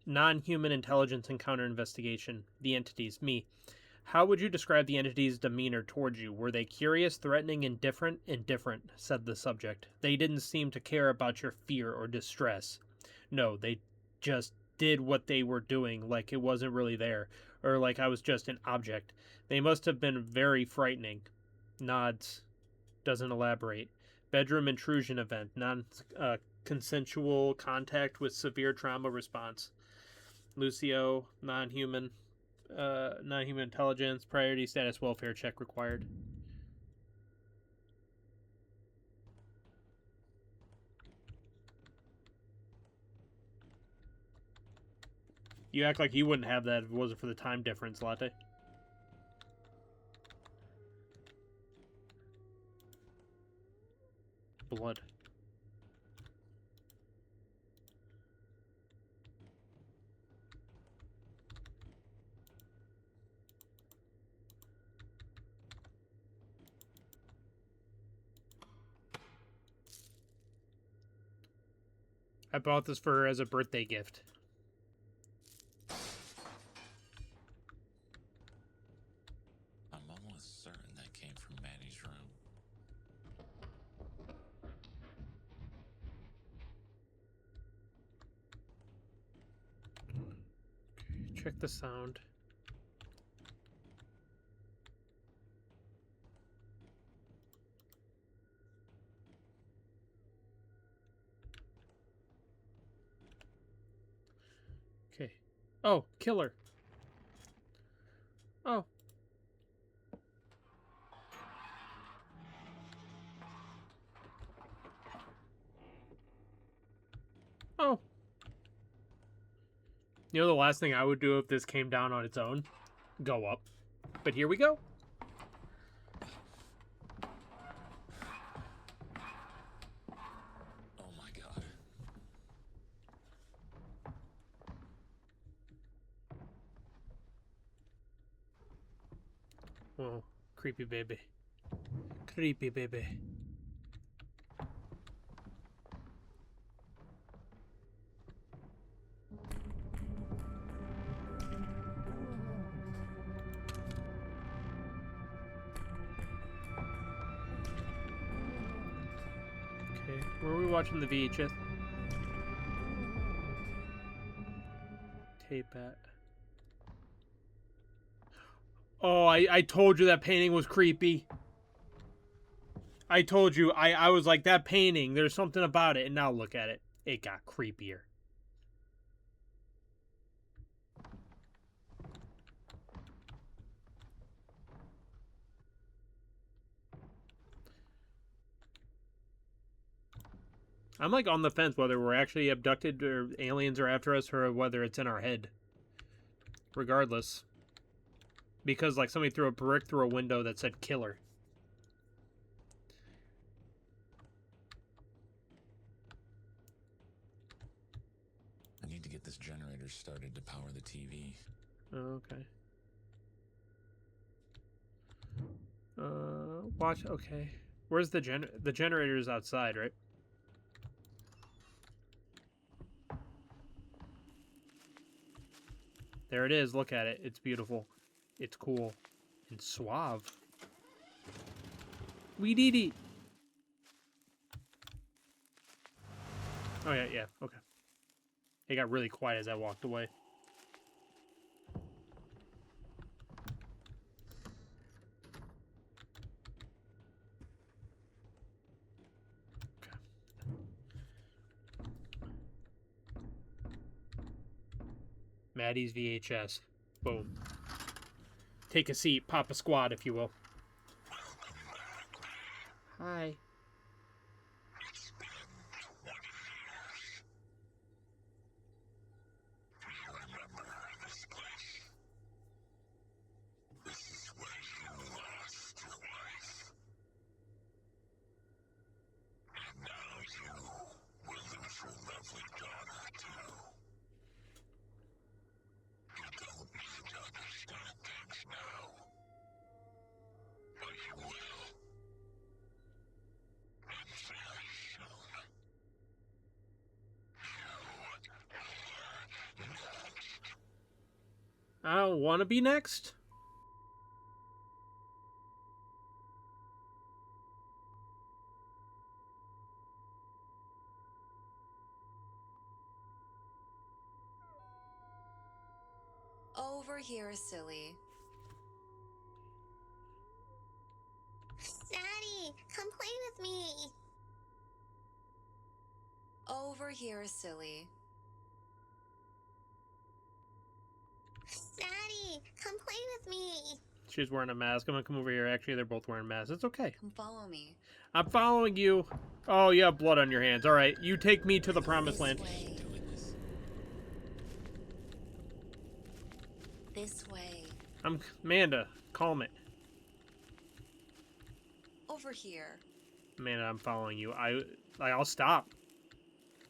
Non-human intelligence encounter investigation. The entities. Me. How would you describe the entity's demeanor towards you? Were they curious, threatening, indifferent? Indifferent, said the subject. They didn't seem to care about your fear or distress. No, they just did what they were doing like it wasn't really there, or like I was just an object. They must have been very frightening. Nods. Doesn't elaborate. Bedroom intrusion event. Non-consensual contact with severe trauma response. Lucio, non-human. Non-human intelligence, priority status, welfare check required. You act like you wouldn't have that if it wasn't for the time difference, Latte. Blood. I bought this for her as a birthday gift. I'm almost certain that came from Maddie's room. Check the sound. Okay. Oh, killer. Oh. Oh. You know the last thing I would do if this came down on its own? Go up. But here we go. Oh my god. Oh, creepy baby. Creepy baby. Okay, where are we watching the VHS? Tape at. Oh, I told you that painting was creepy. I told you, I was like, that painting, there's something about it, and now look at it. It got creepier. I'm like on the fence whether we're actually abducted or aliens are after us or whether it's in our head. Regardless. Because like somebody threw a brick through a window that said killer. I need to get this generator started to power the TV. Oh, okay. Watch, okay. Where's the generator's outside, right? There it is. Look at it. It's beautiful. It's cool. And suave. We did it. Oh, yeah, yeah. Okay. It got really quiet as I walked away. Okay. Maddie's VHS. Boom. Take a seat. Pop a squad, if you will. Hi. I don't want to be next. Over here, silly. Daddy, come play with me. Over here, silly. Daddy, Come play with me. She's wearing a mask. I'm gonna come over here. Actually, they're both wearing masks. It's okay. Come follow me. I'm following you. Oh, you have blood on your hands. All right, you take me to the promised land. Way. This way. Amanda, calm it. Over here. Amanda, I'm following you. I'll stop.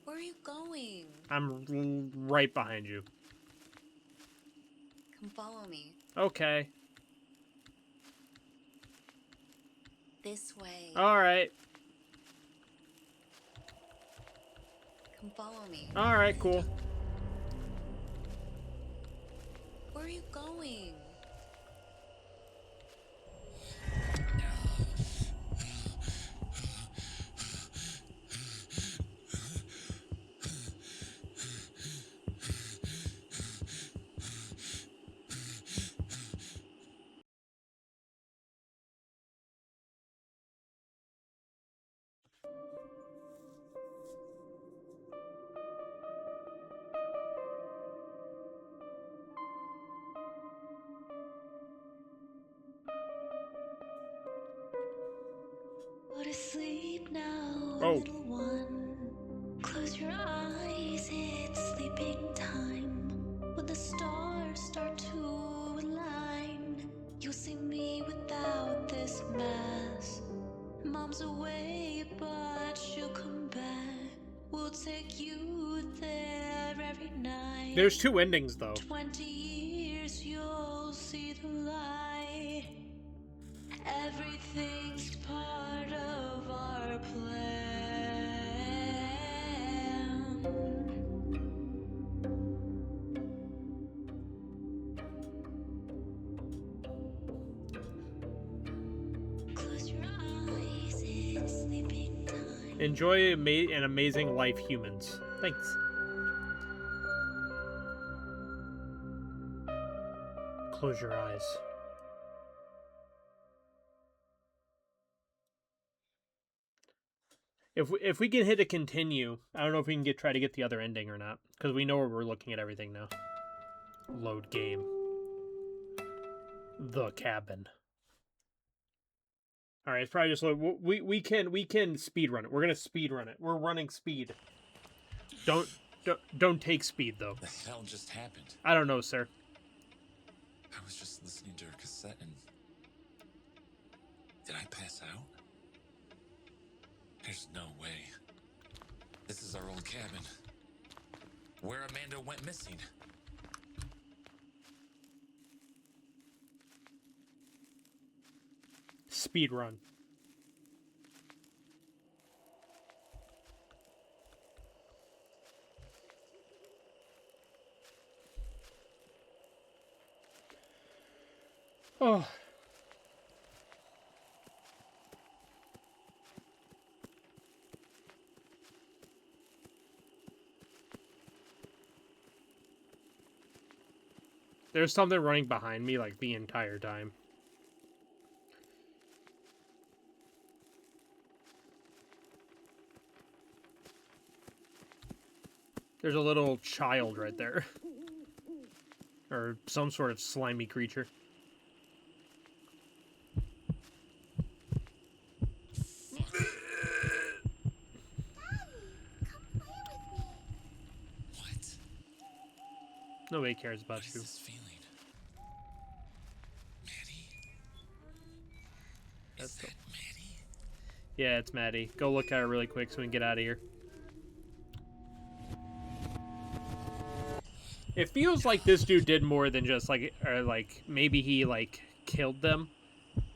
Where are you going? I'm right behind you. Come follow me. Okay. This way. All right. Come follow me. All right, cool. Where are you going? Go to sleep now, Oh. little one. Close your eyes, it's sleeping time. When the stars start to align, you'll see me without this mask. Mom's away, but she'll come back. We'll take you there every night. There's two endings, though. 20 years, you'll see the light. Everything's part of our plan. Close your eyes, it's sleeping time. Enjoy an amazing life, humans. Thanks. Close your eyes. If we can hit a continue, I don't know if we can try to get the other ending or not, because we know where we're looking at everything now. Load game. The cabin. All right, it's probably just load. We can speed run it. We're gonna speed run it. We're running speed. Don't take speed though. The hell just happened? I don't know, sir. I was just listening to her cassette and... Did I pass out? There's no way. This is our old cabin. Where Amanda went missing. Speed run. Oh. There's something running behind me like the entire time. There's a little child right there. Or some sort of slimy creature. What? Nobody cares about What is you. this feeling? Maddie? Is that Maddie? Yeah, it's Maddie. Go look at her really quick so we can get out of here. It feels like this dude did more than just like, or like maybe he like killed them.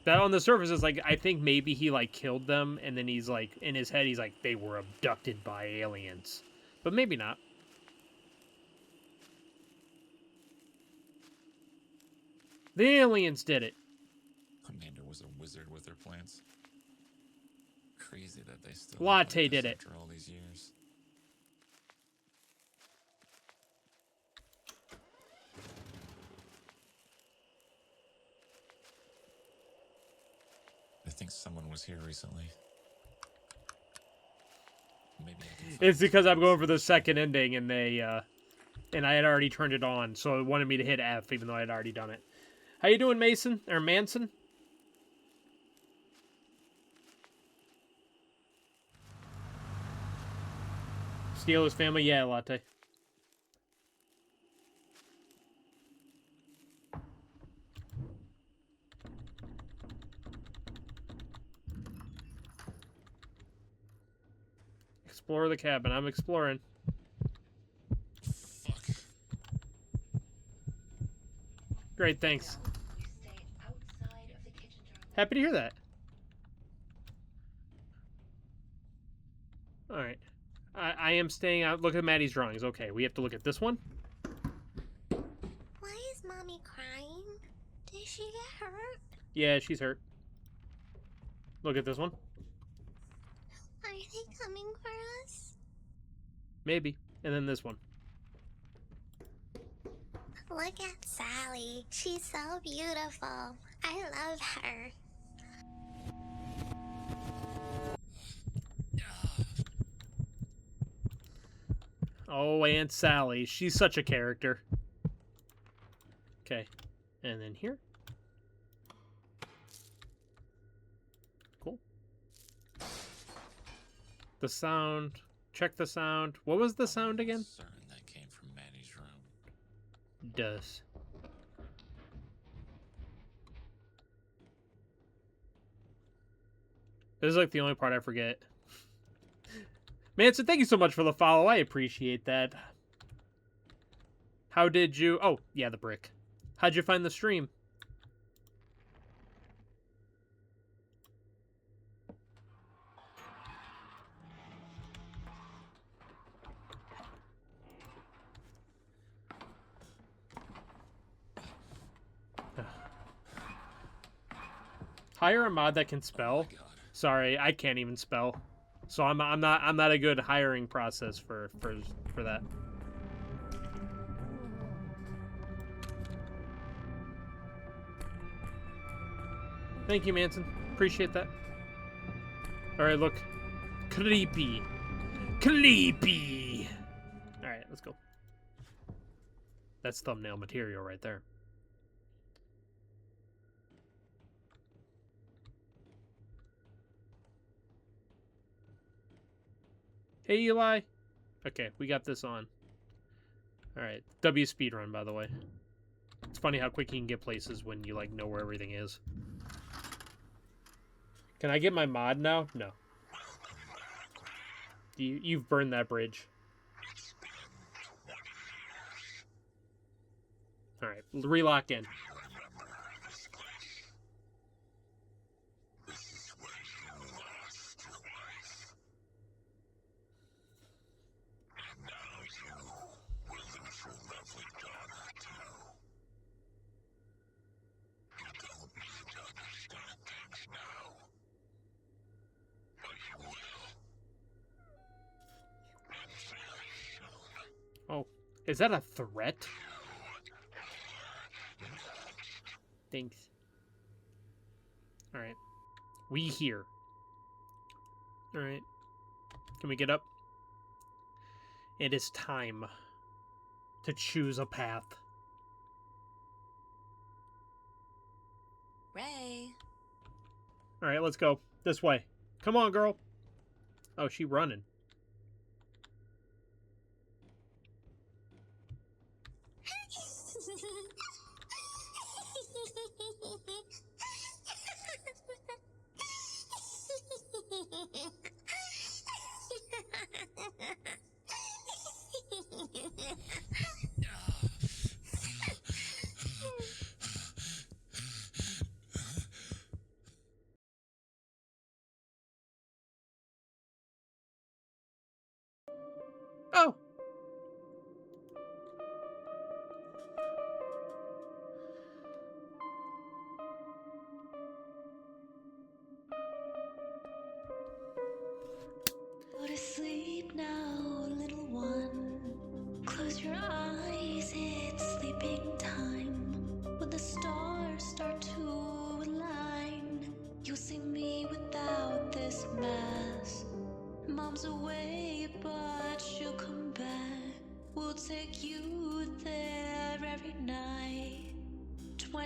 That on the surface is like, I think maybe he like killed them and then he's like, in his head he's like, they were abducted by aliens. But maybe not. The aliens did it. Amanda was a wizard with her plants. Crazy that they still Latte like this did it. after all these years. I think someone was here recently. Maybe I can find It's because I'm going for the second ending and they and I had already turned it on, so it wanted me to hit F, even though I had already done it. How you doing, Mason? Or Manson? Steelers family? Yeah, latte. Explore the cabin. I'm exploring. Fuck. Great, thanks. Happy to hear that. Alright. I am staying out. Look at Maddie's drawings. Okay, we have to look at this one. Why is Mommy crying? Did she get hurt? Yeah, she's hurt. Look at this one. Are they coming for us? Maybe. And then this one. Look at Sally. She's so beautiful. I love her. Oh, Aunt Sally. She's such a character. Okay. And then here. Cool. The sound. Check the sound. What was the sound again? Certain that came from Maddie's room. Does. This is like the only part I forget. Manson, thank you so much for the follow. I appreciate that. How did you... Oh, yeah, the brick. How'd you find the stream? Hire a mod that can spell. Sorry, I can't even spell. So I'm not a good hiring process for that. Thank you, Manson. Appreciate that. All right, look. Creepy. Creepy. All right, let's go. That's thumbnail material right there. Hey, Eli. Okay, we got this on. Alright, W speedrun, by the way. It's funny how quick you can get places when you, like, know where everything is. Can I get my mod now? No. You've burned that bridge. Alright, relock in. Oh, is that a threat? Thanks. Alright. We here. Alright. Can we get up? It is time to choose a path. Ray. Alright, let's go. This way. Come on, girl. Oh, she running. Oh. Go to sleep now, little one. Close your eyes, it's sleeping time. When the stars start to align, you'll see me without this mask. Mom's away, but she'll come back.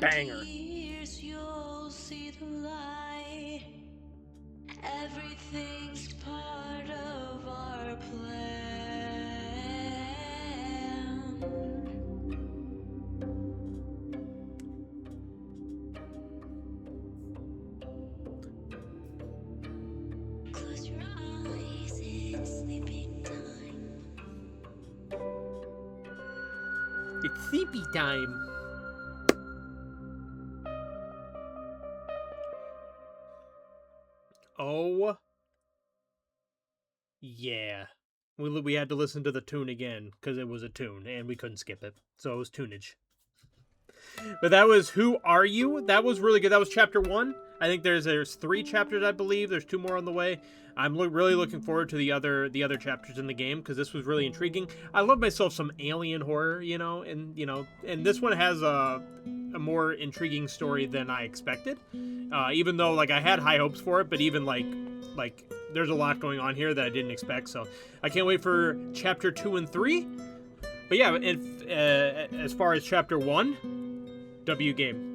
Banger. Years, you'll see the light. Everything's part of our plan. Close your eyes, it's sleeping time. It's sleepy time. Oh, yeah. We had to listen to the tune again because it was a tune and we couldn't skip it. So it was tunage. But that was Who Are You? That was really good. That was chapter 1. I think there's 3 chapters, I believe. There's 2 more on the way. I'm really looking forward to the other chapters in the game because this was really intriguing. I love myself some alien horror, and this one has a more intriguing story than I expected. Even though I had high hopes for it, but even like there's a lot going on here that I didn't expect. So I can't wait for chapter 2 and 3. But yeah, as far as chapter 1, W game.